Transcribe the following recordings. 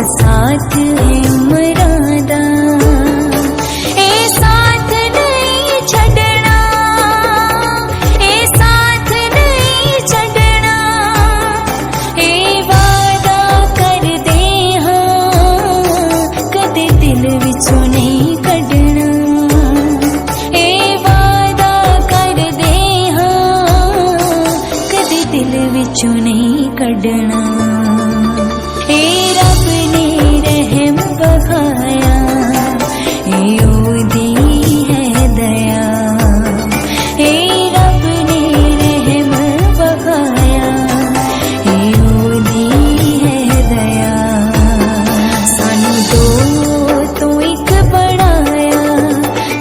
साथ है उमरादा ए साथ नहीं छड़ना, ए साथ नहीं छड़ना, ए वादा कर दे हाँ कदे दिल विचों नहीं कढ़ना, ए वादा कर दे हाँ कदे दिल विचों नहीं कढ़ना। रब ने रहम बहाया ए ओदी है दया, ए रब ने रहम बहाया ए ओदी है दया। सानू दो तो एक बढ़ाया,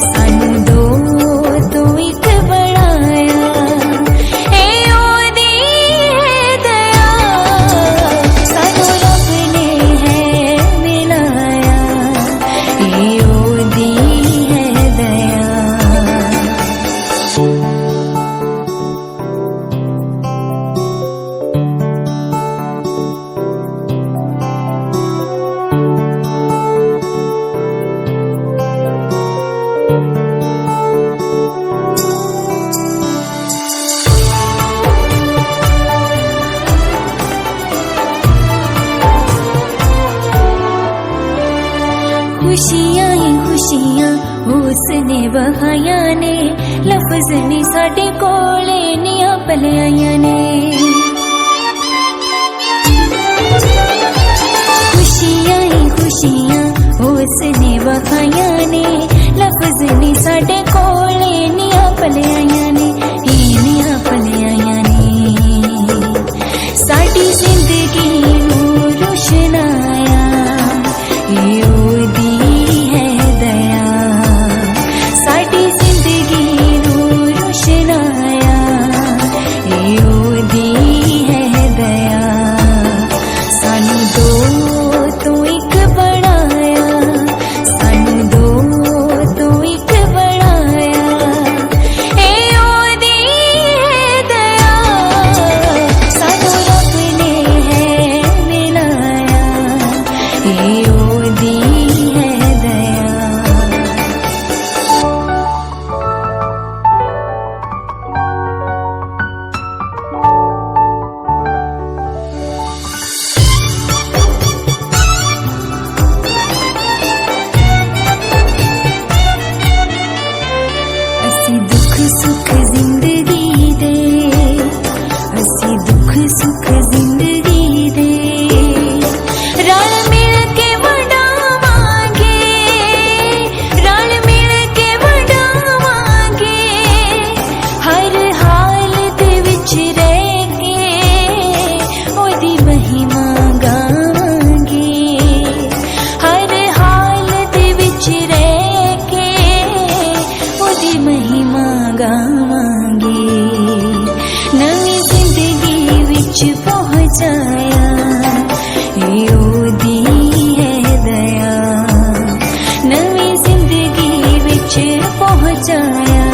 सानू दो तो एक बढ़ाया ए ओदी है दया। सानू रब ने है मिलाया ए ओदी है दया। खुशियां ही खुशियां उसने बहाया ने, लफ्ज ने साडे कोले निया पलियां ने। खुशियां ही खुशियां उसने बहाया ने, लफ्ज ने साडे कोले निया पलियां ने, निया पलियां ने। साडी जिंदगी नूं रोशनाया ए ओदी है दया, साडी जिंदगी नूं रोशनाया ए ओदी है दया। सानू दो तो एक बढ़ाया, सानू दो तो एक बढ़ाया ए ओदी है दया। सानू रब ने है मिलाया ए ओदी है दया। असी दुख सुख जिंदगी दे, असी दुख सुख जिंदगी दे, रल मिल के वडावांगे, रल मिल के वडावांगे, हर हालत विच रह के ओदी महिमा गावांगे, हर हालत विच रह के ओदी महिमा गावांगे। नवी जिंदगी विच पहुंचाया ए ओदी है दया, नवी जिंदगी विच पहुंचाया